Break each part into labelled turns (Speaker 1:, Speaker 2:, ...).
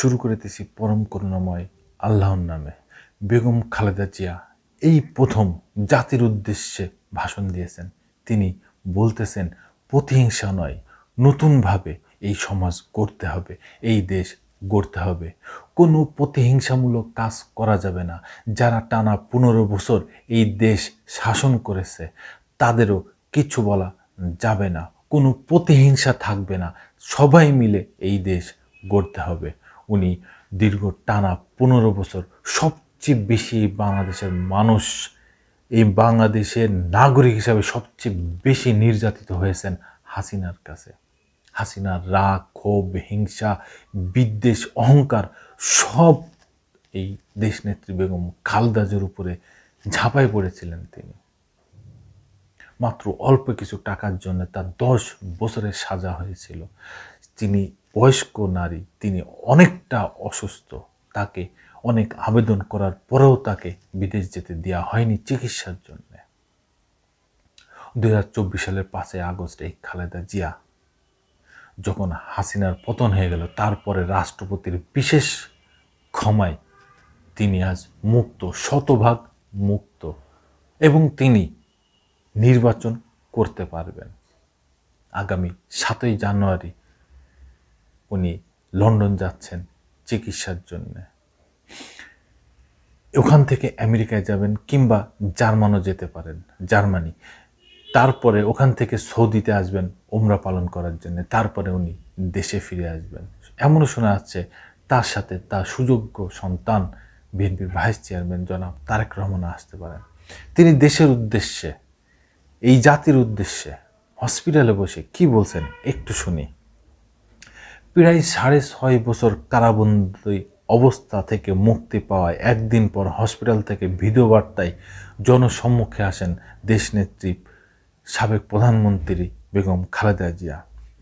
Speaker 1: শুরু করিতেছি পরম করুণাময় আল্লাহর নামে। বেগম খালেদা জিয়া এই প্রথম জাতির উদ্দেশ্যে ভাষণ দিয়েছেন। তিনি বলতেছেন প্রতিহিংসা নয়, নতুনভাবে এই সমাজ গড়তে হবে, এই দেশ গড়তে হবে। কোনো প্রতিহিংসামূলক কাজ করা যাবে না। যারা টানা 15 বছর এই দেশ শাসন করেছে তাদেরও কিছু বলা যাবে না, কোনো প্রতিহিংসা থাকবে না, সবাই মিলে এই দেশ গড়তে হবে। উনি দীর্ঘ টানা 15 বছর সবচেয়ে বেশি বাংলাদেশের মানুষ, এই বাংলাদেশের নাগরিক হিসাবে সবচেয়ে বেশি নির্যাতিত হয়েছেন হাসিনার কাছে। হাসিনার রাগ, ক্ষোভ, হিংসা, বিদ্বেষ, অহংকার সব এই দেশনেত্রী বেগম খালেদা জিয়ার উপরে ঝাঁপাই পড়েছিলেন তিনি। মাত্র অল্প কিছু টাকার জন্য তার 10 বছরের সাজা হয়েছিল। তিনি বয়স্ক নারী, তিনি অনেকটা অসুস্থ, তাকে অনেক আবেদন করার পরেও তাকে বিদেশ যেতে দেওয়া হয়নি চিকিৎসার জন্য। 2024 সালের 5 আগস্ট এই খালেদা জিয়া যখন হাসিনার পতন হয়ে গেল, তারপরে রাষ্ট্রপতির বিশেষ ক্ষমায় তিনি আজ মুক্ত, শতভাগ মুক্ত, এবং তিনি নির্বাচন করতে পারবেন। আগামী 7 জানুয়ারি উনি লন্ডন যাচ্ছেন চিকিৎসার জন্য। ওখান থেকে আমেরিকায় যাবেন কিংবা জার্মানও যেতে পারেন, জার্মানি। তারপরে ওখান থেকে সৌদিতে আসবেন উমরা পালন করার জন্য, তারপরে উনি দেশে ফিরে আসবেন। এমনও শোনা যাচ্ছে তার সাথে তার সুযোগ্য সন্তান বিএনপির ভাইস চেয়ারম্যান জনাব তারেক রহমান আসতে পারেন। তিনি দেশের উদ্দেশ্যে, এই জাতির উদ্দেশ্যে হসপিটালে বসে কি বলছেন একটু শুনি। প্রায় 6.5 বছর কারাবন্দী অবস্থা থেকে মুক্তি পাওয়ায় একদিন পর হসপিটাল থেকে ভিডিও বার্তায় জনসম্মুখে আসেন দেশনেত্রী সাবেক প্রধানমন্ত্রী বেগম খালেদা জিয়া।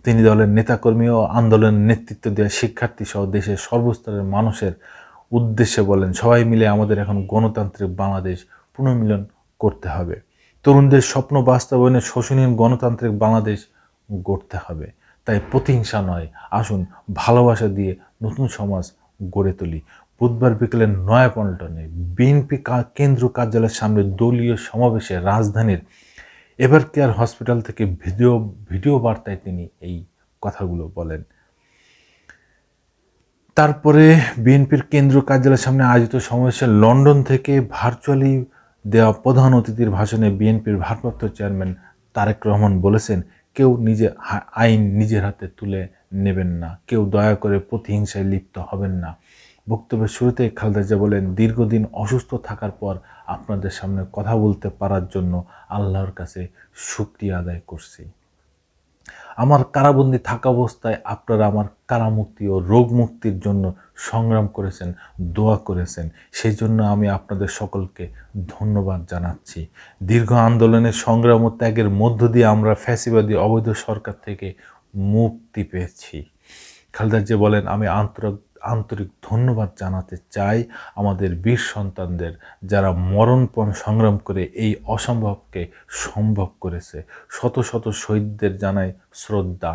Speaker 1: তিনি দলের নেতাকর্মী ও আন্দোলনের নেতৃত্ব দেওয়া শিক্ষার্থী সহ দেশের সর্বস্তরের মানুষের উদ্দেশ্যে বলেন, সবাই মিলে আমাদের এখন গণতান্ত্রিক বাংলাদেশ পুনর্মিলন করতে হবে। তরুণদের স্বপ্ন বাস্তবায়নে শোষণীয় গণতান্ত্রিক বাংলাদেশ গড়তে হবে। তাই প্রতিহিংসা নয়, আসুন ভালোবাসা দিয়ে নতুন সমাজ গড়ে তুলি। বুধবার বিকেলে নয়াপল্টনে বিএনপি কেন্দ্র কার্যালয়ের সামনে দলীয় সমাবেশে রাজধানীর এভার কেয়ার হসপিটাল থেকে ভিডিও বার্তায় তিনি এই কথাগুলো বলেন। তারপরে বিএনপির কেন্দ্রীয় কার্যালয়ের সামনে আয়োজিত সমাবেশে লন্ডন থেকে ভার্চুয়ালি দেওয়া প্রধান অতিথির ভাষণে বিএনপির ভারপ্রাপ্ত চেয়ারম্যান তারেক রহমান বলেছেন, কেউ আইন নিজের হাতে তুলে নেবেন না, কেউ দয়া করে প্রতিহিংসায় লিপ্ত হবেন না। বক্তব্যের শুরুতে খালেদা জিয়া বলেন, দীর্ঘদিন অসুস্থ থাকার পর আপনাদের সামনে কথা বলতে পারার জন্য আল্লাহর কাছে শুকরিয়া আদায় করছি। আমার কারাবন্দী থাকা অবস্থায় আপনারা আমার কারামুক্তি ও রোগ মুক্তির জন্য সংগ্রাম করেছেন, দোয়া করেছেন, সেই জন্য আমি আপনাদের সকলকে ধন্যবাদ জানাচ্ছি। দীর্ঘ আন্দোলনের সংগ্রাম ও ত্যাগের মধ্য দিয়ে আমরা ফ্যাসিবাদী অবৈধ সরকার থেকে মুক্তি পেয়েছি। খালেদা জিয়া বলেন, আমি আন্তরিক ধন্যবাদ জানাতে চাই আমাদের বীর সন্তানদের, যারা মরণপণ সংগ্রাম করে এই অসম্ভবকে সম্ভব করেছে। শত শত শহীদদের জানাই শ্রদ্ধা।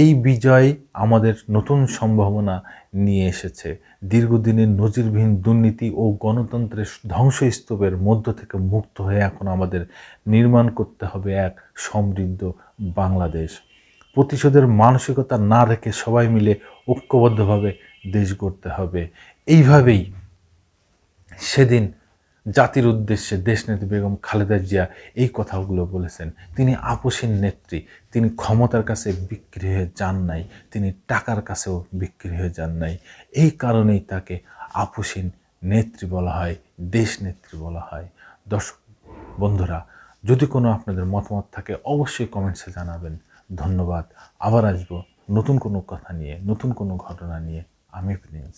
Speaker 1: এই বিজয় আমাদের নতুন সম্ভাবনা নিয়ে এসেছে। দীর্ঘদিনের নজিরবিহীন দুর্নীতি ও গণতন্ত্রের ধ্বংসস্তূপের মধ্য থেকে মুক্ত হয়ে এখন আমাদের নির্মাণ করতে হবে এক সমৃদ্ধ বাংলাদেশ। প্রতিশোধের মানসিকতা না রেখে সবাই মিলে ঐক্যবদ্ধভাবে দেশ গড়তে হবে। এইভাবেই সেদিন জাতির উদ্দেশ্যে দেশনেত্রী বেগম খালেদা জিয়া এই কথাগুলো বলেছেন। তিনি আপসীন নেত্রী, তিনি ক্ষমতার কাছে বিক্রি হয়ে যান নাই, তিনি টাকার কাছেও বিক্রি হয়ে যান নাই। এই কারণেই তাকে আপসীন নেত্রী বলা হয়, দেশনেত্রী বলা হয়। দর্শক বন্ধুরা, যদি কোনো আপনাদের মতামত থাকে অবশ্যই কমেন্টসে জানাবেন। ধন্যবাদ। আবার আসবো নতুন কোনো কথা নিয়ে, নতুন কোনো ঘটনা নিয়ে। আমি প্রিন্স।